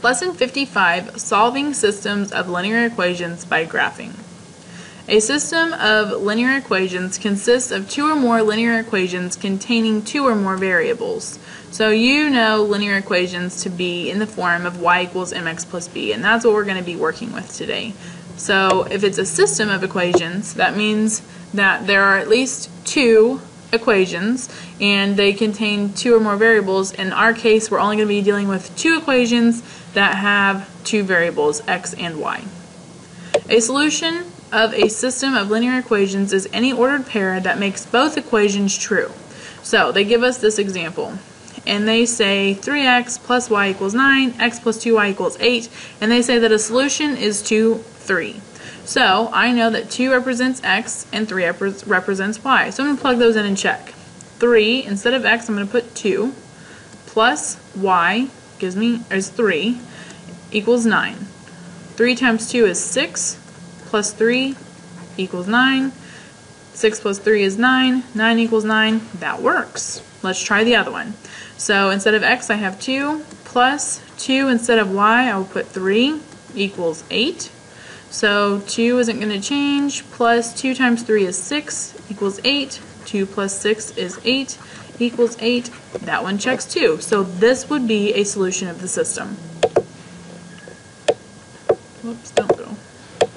Lesson 55, Solving Systems of Linear Equations by Graphing. A system of linear equations consists of two or more linear equations containing two or more variables. So you know linear equations to be in the form of y equals mx plus b, and that's what we're going to be working with today. So if it's a system of equations, that means that there are at least two equations and they contain two or more variables. In our case, we're only going to be dealing with two equations that have two variables, x and y. A solution of a system of linear equations is any ordered pair that makes both equations true. So they give us this example and they say 3x plus y equals 9, x plus 2y equals 8, and they say that a solution is 2, 3. So I know that 2 represents x and 3 represents y. So I'm going to plug those in and check. 3, instead of x, I'm going to put 2, plus y is 3, equals 9. 3 times 2 is 6, plus 3 equals 9. 6 plus 3 is 9. 9 equals 9. That works. Let's try the other one. So instead of x, I have 2, plus 2 instead of y, I will put 3, equals 8. So 2 isn't going to change, plus 2 times 3 is 6, equals 8. 2 plus 6 is 8, equals 8. That one checks too. So this would be a solution of the system. Whoops, don't go.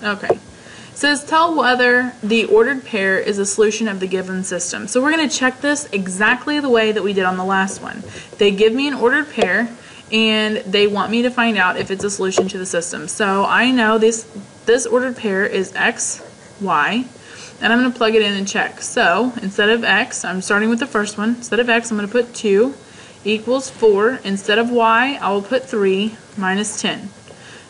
Okay. It says tell whether the ordered pair is a solution of the given system. So we're going to check this exactly the way that we did on the last one. They give me an ordered pair and they want me to find out if it's a solution to the system. So I know this ordered pair is x, y, and I'm going to plug it in and check. So instead of x, I'm starting with the first one. Instead of x, I'm going to put 2 equals 4. Instead of y, I will put 3 minus 10.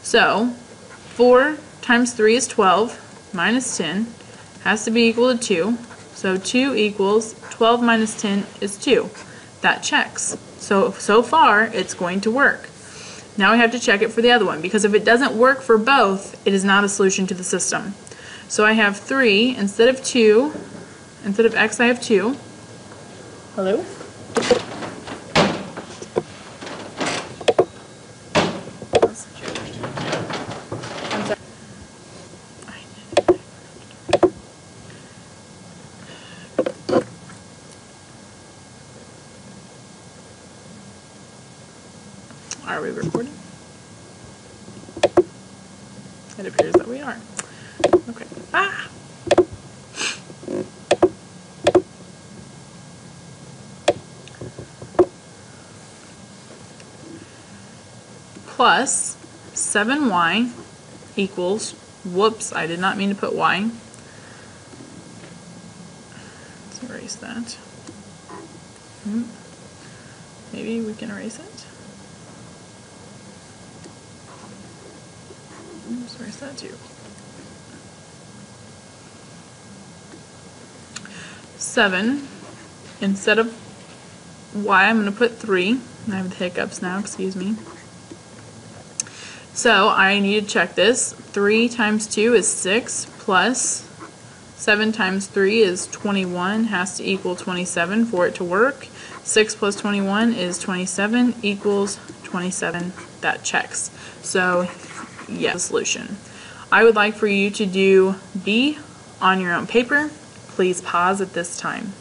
So 4 times 3 is 12 minus 10 has to be equal to 2. So 2 equals 12 minus 10 is 2. That checks. So far, it's going to work. Now we have to check it for the other one, because if it doesn't work for both, it is not a solution to the system. So I have 3 instead of 2. Instead of x, I have 2. Hello? Are we recording? It appears that we are. Okay. Plus 7y equals, whoops, I did not mean to put y. Let's erase that. Maybe we can erase it. Let's erase that too. 7, instead of y, I'm going to put 3. I have the hiccups now, excuse me. So I need to check this. 3 times 2 is 6, plus 7 times 3 is 21, has to equal 27 for it to work. 6 plus 21 is 27, equals 27. That checks. So yes, the solution. I would like for you to do B on your own paper. Please pause at this time.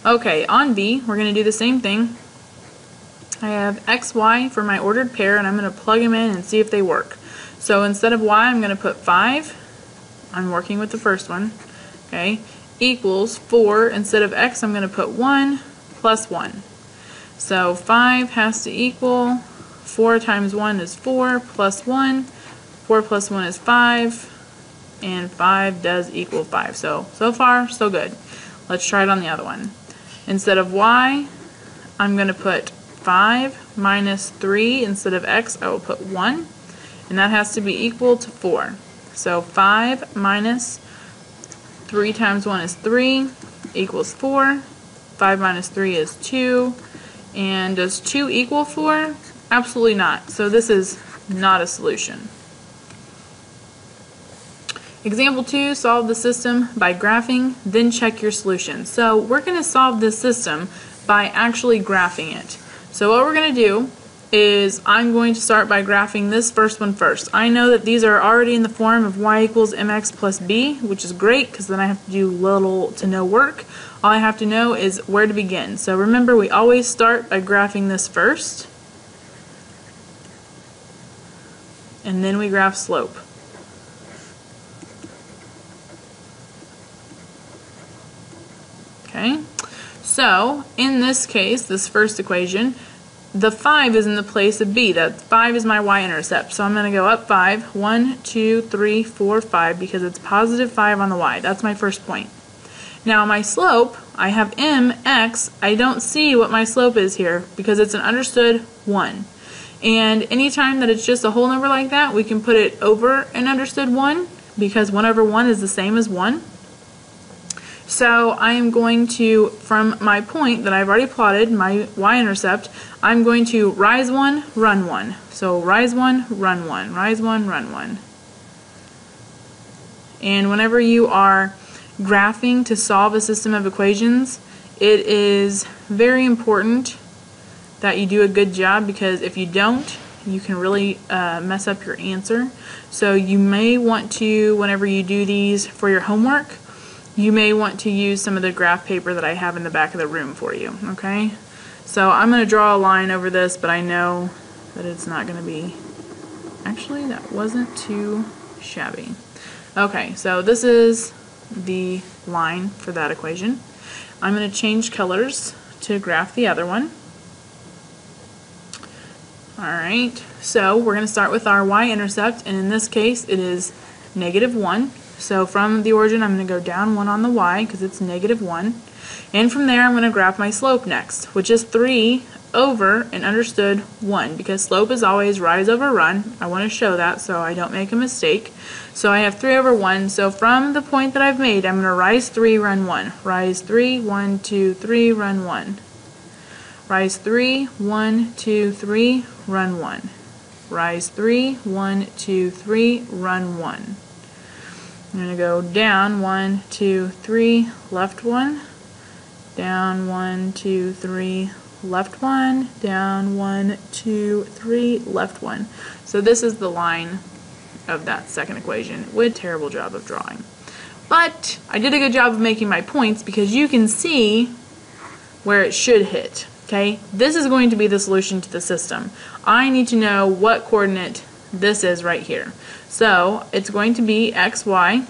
Okay, on B, we're going to do the same thing. I have x, y for my ordered pair, and I'm going to plug them in and see if they work. So instead of y, I'm going to put 5. I'm working with the first one. Okay, equals 4. Instead of x, I'm going to put 1 plus 1. So 5 has to equal 4 times 1 is 4 plus 1. 4 plus 1 is 5. And 5 does equal 5. So far, so good. Let's try it on the other one. Instead of y, I'm going to put 5 minus 3. Instead of x, I will put 1. And that has to be equal to 4. So 5 minus 3 times 1 is 3 equals 4. 5 minus 3 is 2. And does 2 equal 4? Absolutely not. So this is not a solution. Example 2, solve the system by graphing, then check your solution. So we're going to solve this system by actually graphing it. So what we're going to do is I'm going to start by graphing this first one first. I know that these are already in the form of y equals mx plus b, which is great because then I have to do little to no work. All I have to know is where to begin. So remember, we always start by graphing this first, and then we graph slope. Okay, so in this case, this first equation, the 5 is in the place of b. That 5 is my y-intercept. So I'm going to go up 5, 1, 2, 3, 4, 5, because it's positive 5 on the y. That's my first point. Now my slope, I have mx. I don't see what my slope is here because it's an understood 1. And anytime that it's just a whole number like that, we can put it over an understood 1 because 1 over 1 is the same as 1. So I am going to, from my point that I've already plotted, my y-intercept, I'm going to rise 1, run 1. So rise 1, run 1, rise 1, run 1. And whenever you are graphing to solve a system of equations, it is very important that you do a good job, because if you don't, you can really mess up your answer. So you may want to, whenever you do these for your homework, you may want to use some of the graph paper that I have in the back of the room for you, okay? So I'm going to draw a line over this, but I know that it's not going to be, actually that wasn't too shabby. Okay, so this is the line for that equation. I'm going to change colors to graph the other one. Alright, so we're going to start with our y-intercept, and in this case it is -1. So from the origin I'm going to go down 1 on the y because it's -1. And from there I'm going to graph my slope next, which is 3 over an understood 1, because slope is always rise over run. I want to show that so I don't make a mistake. So I have 3 over 1. So from the point that I've made, I'm going to rise 3, run 1. Rise 3, 1, 2, 3, run 1. Rise 3, 1, 2, 3, run 1. Rise 3, 1, 2, 3, run 1. I'm going to go down 1, 2, 3, left 1, down 1, 2, 3, left 1, down 1, 2, 3, left 1. So this is the line of that second equation. With a terrible job of drawing. But I did a good job of making my points because you can see where it should hit. Okay, this is going to be the solution to the system. I need to know what coordinate this is right here. So it's going to be xy,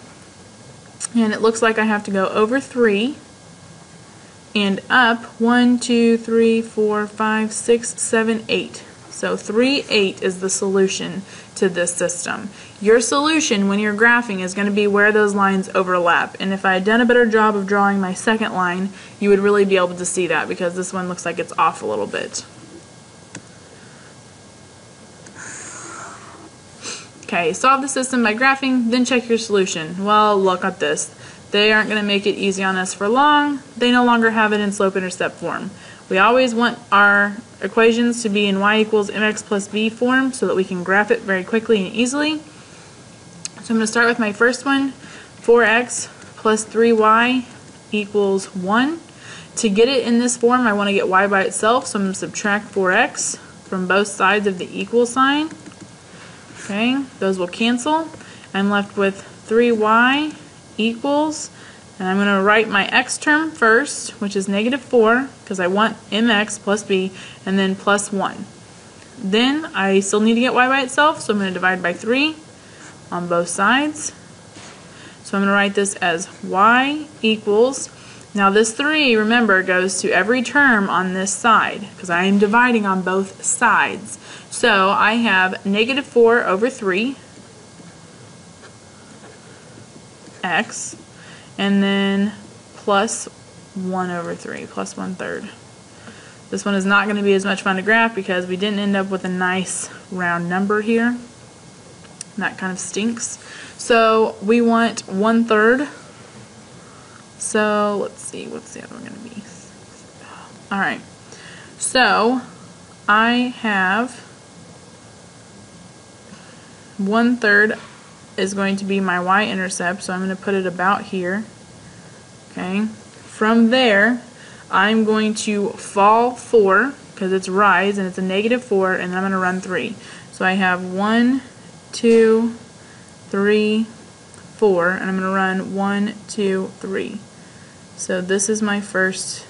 and it looks like I have to go over 3 and up 1, 2, 3, 4, 5, 6, 7, 8. So 3, 8 is the solution to this system. Your solution when you're graphing is going to be where those lines overlap. And if I had done a better job of drawing my second line, you would really be able to see that, because this one looks like it's off a little bit. Okay, solve the system by graphing, then check your solution. Well, look at this. They aren't going to make it easy on us for long. They no longer have it in slope-intercept form. We always want our equations to be in y equals mx plus b form so that we can graph it very quickly and easily. So I'm going to start with my first one, 4x plus 3y equals 1. To get it in this form, I want to get y by itself, so I'm going to subtract 4x from both sides of the equal sign. Okay, those will cancel. I'm left with 3y equals, and I'm going to write my x term first, which is -4, because I want mx plus b, and then plus 1. Then I still need to get y by itself, so I'm going to divide by 3 on both sides. So I'm going to write this as y equals, now this 3, remember, goes to every term on this side, because I am dividing on both sides. So I have -4 over 3 x, and then plus 1 over 3, plus 1/3. This one is not going to be as much fun to graph because we didn't end up with a nice round number here. That kind of stinks. So we want 1/3. So let's see, what's the other one going to be? Alright, so I have 1/3 is going to be my y-intercept, so I'm going to put it about here. Okay. From there, I'm going to fall 4, because it's rise and it's a -4, and then I'm going to run 3. So I have 1, 2, 3, 4, and I'm going to run 1, 2, 3. So this is my first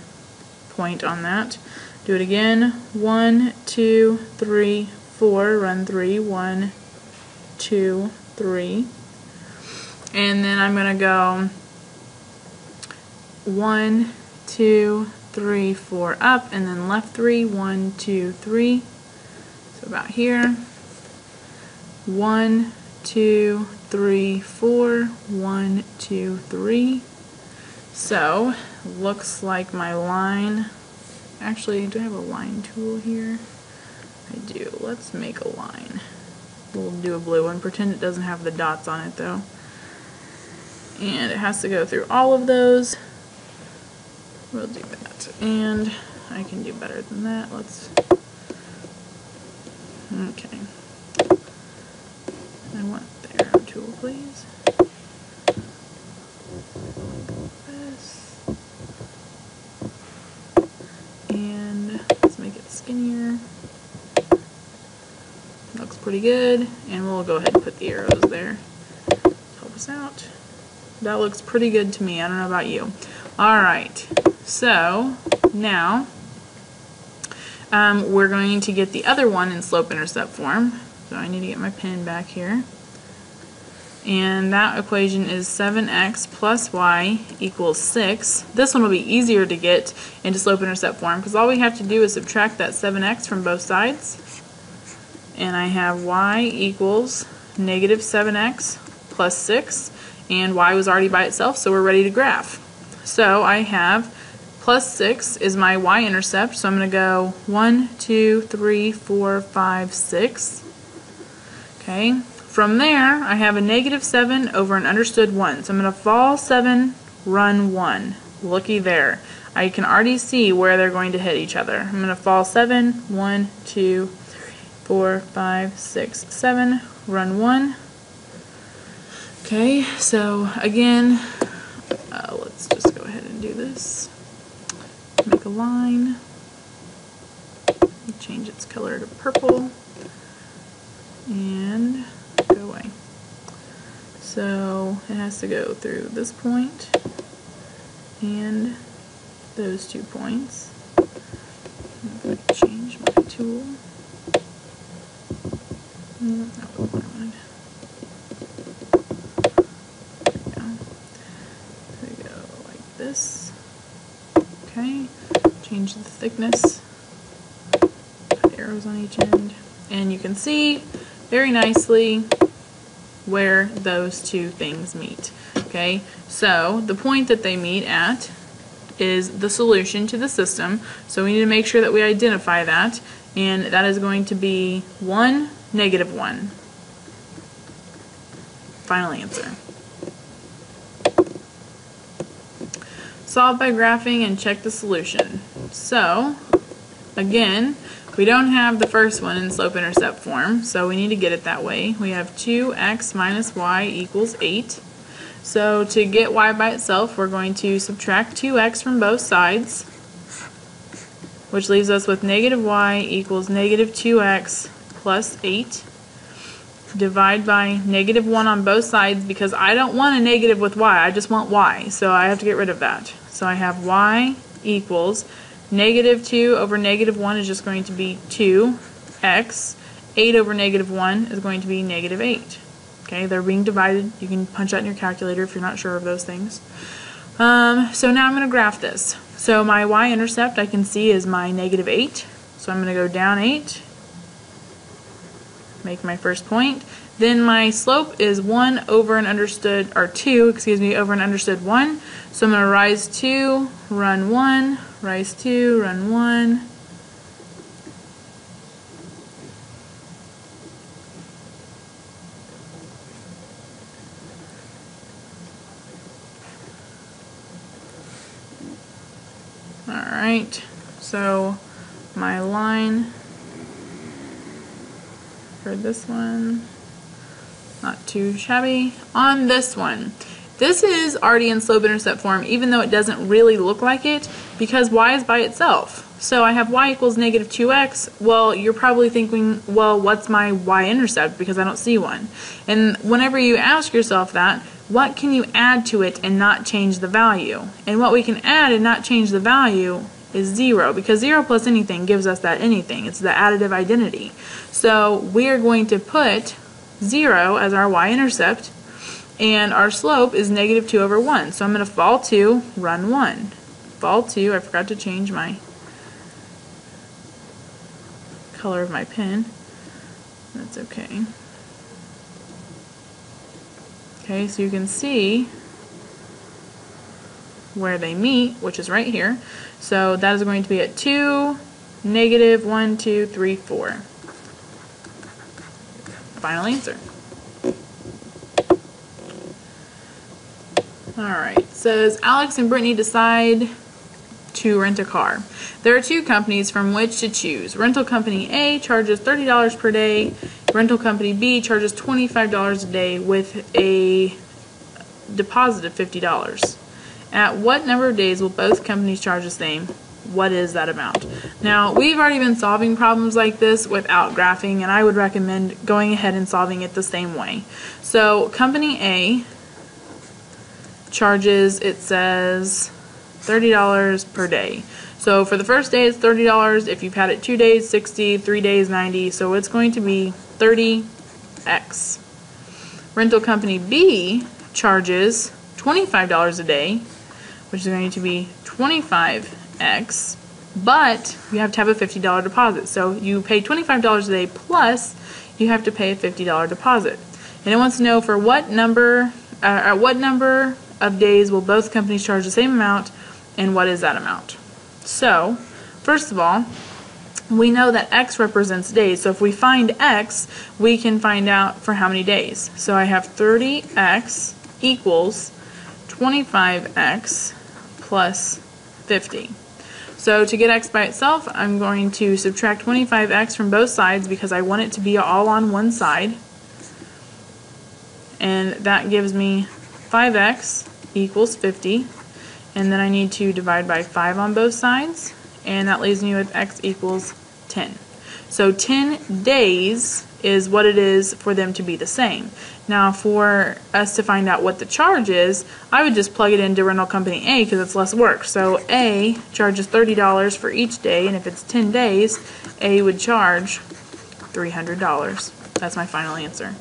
point on that. Do it again. 1, 2, 3, 4. Run 3. 1, 2, 3. And then I'm going to go 1, 2, 3, 4 up, and then left 3. 1, 2, 3. So about here. 1, 2, 3, 4. 1, 2, 3. So looks like my line. Actually, do I have a line tool here? I do. Let's make a line. We'll do a blue one. Pretend it doesn't have the dots on it though. And it has to go through all of those. We'll do that. And I can do better than that. Let's. Okay. I want the arrow tool, please. This. And let's make it skinnier. Looks pretty good. And we'll go ahead and put the arrows there to help us out. That looks pretty good to me. I don't know about you. Alright, so now we're going to get the other one in slope-intercept form. So I need to get my pen back here. And that equation is 7x plus y equals 6. This one will be easier to get into slope-intercept form because all we have to do is subtract that 7x from both sides. And I have y equals negative 7x plus 6. And y was already by itself, so we're ready to graph. So I have plus 6 is my y-intercept, so I'm going to go 1, 2, 3, 4, 5, 6. Okay. From there, I have a negative 7 over an understood 1. So I'm going to fall 7, run 1. Looky there. I can already see where they're going to hit each other. I'm going to fall 7, 1, 2, 3, 4, 5, 6, 7, run 1. Okay, so again, let's just go ahead and do this. Make a line. Change its color to purple. And go away. So it has to go through this point and those 2 points. I'm going to change my tool. That wasn't what I wanted. This. Okay, change the thickness, put arrows on each end, and you can see very nicely where those two things meet. Okay, so the point that they meet at is the solution to the system, so we need to make sure that we identify that, and that is going to be 1, negative 1. Final answer. Solve by graphing and check the solution. So, again, we don't have the first one in slope-intercept form, so we need to get it that way. We have 2x minus y equals 8. So to get y by itself, we're going to subtract 2x from both sides, which leaves us with negative y equals negative 2x plus 8. Divide by negative 1 on both sides because I don't want a negative with y, I just want y, so I have to get rid of that. So I have y equals negative 2 over negative 1 is just going to be 2x. 8 over negative 1 is going to be negative 8. Okay, they're being divided. You can punch that in your calculator if you're not sure of those things. So now I'm going to graph this. So my y-intercept I can see is my negative 8. So I'm going to go down 8. Make my first point. Then my slope is 1 over an understood, or 2, excuse me, over an understood 1. So I'm going to rise 2, run 1, rise 2, run 1. Alright, so my line for this one, not too shabby. On this one, This is already in slope-intercept form, even though it doesn't really look like it, because y is by itself. So I have y equals negative 2x. Well, you're probably thinking, well, what's my y-intercept? Because I don't see one. And whenever you ask yourself that, what can you add to it and not change the value? And what we can add and not change the value is 0, because 0 plus anything gives us that anything. It's the additive identity. So we are going to put 0 as our y-intercept, and our slope is negative 2 over 1. So I'm going to fall 2, run 1. Fall 2, I forgot to change my color of my pen. That's okay. Okay, so you can see where they meet, which is right here. So that is going to be at 2, negative 1, 2, 3, 4. Final answer. Alright, says Alex and Brittany decide to rent a car. There are two companies from which to choose. Rental company A charges $30 per day. Rental company B charges $25 a day with a deposit of $50. At what number of days will both companies charge the same? What is that amount? Now, we've already been solving problems like this without graphing, and I would recommend going ahead and solving it the same way. So, company A charges, it says, $30 per day. So for the first day it's $30. If you've had it 2 days, 60, 3 days, 90. So it's going to be 30x. Rental company B charges $25 a day, which is going to be 25x, but you have to have a $50 deposit. So you pay $25 a day plus you have to pay a $50 deposit. And it wants to know for what number, at what number of days will both companies charge the same amount, and what is that amount? So, first of all, we know that x represents days. So if we find x, we can find out for how many days. So I have 30x equals 25x plus 50. So to get x by itself, I'm going to subtract 25x from both sides because I want it to be all on one side. And that gives me 5x equals 50. And then I need to divide by 5 on both sides, and that leaves me with x equals 10. So 10 days is what it is for them to be the same. Now for us to find out what the charge is, I would just plug it into rental company A because it's less work. So A charges $30 for each day, and if it's 10 days, A would charge $300. That's my final answer.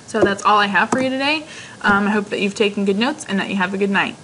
So that's all I have for you today. I hope that you've taken good notes and that you have a good night.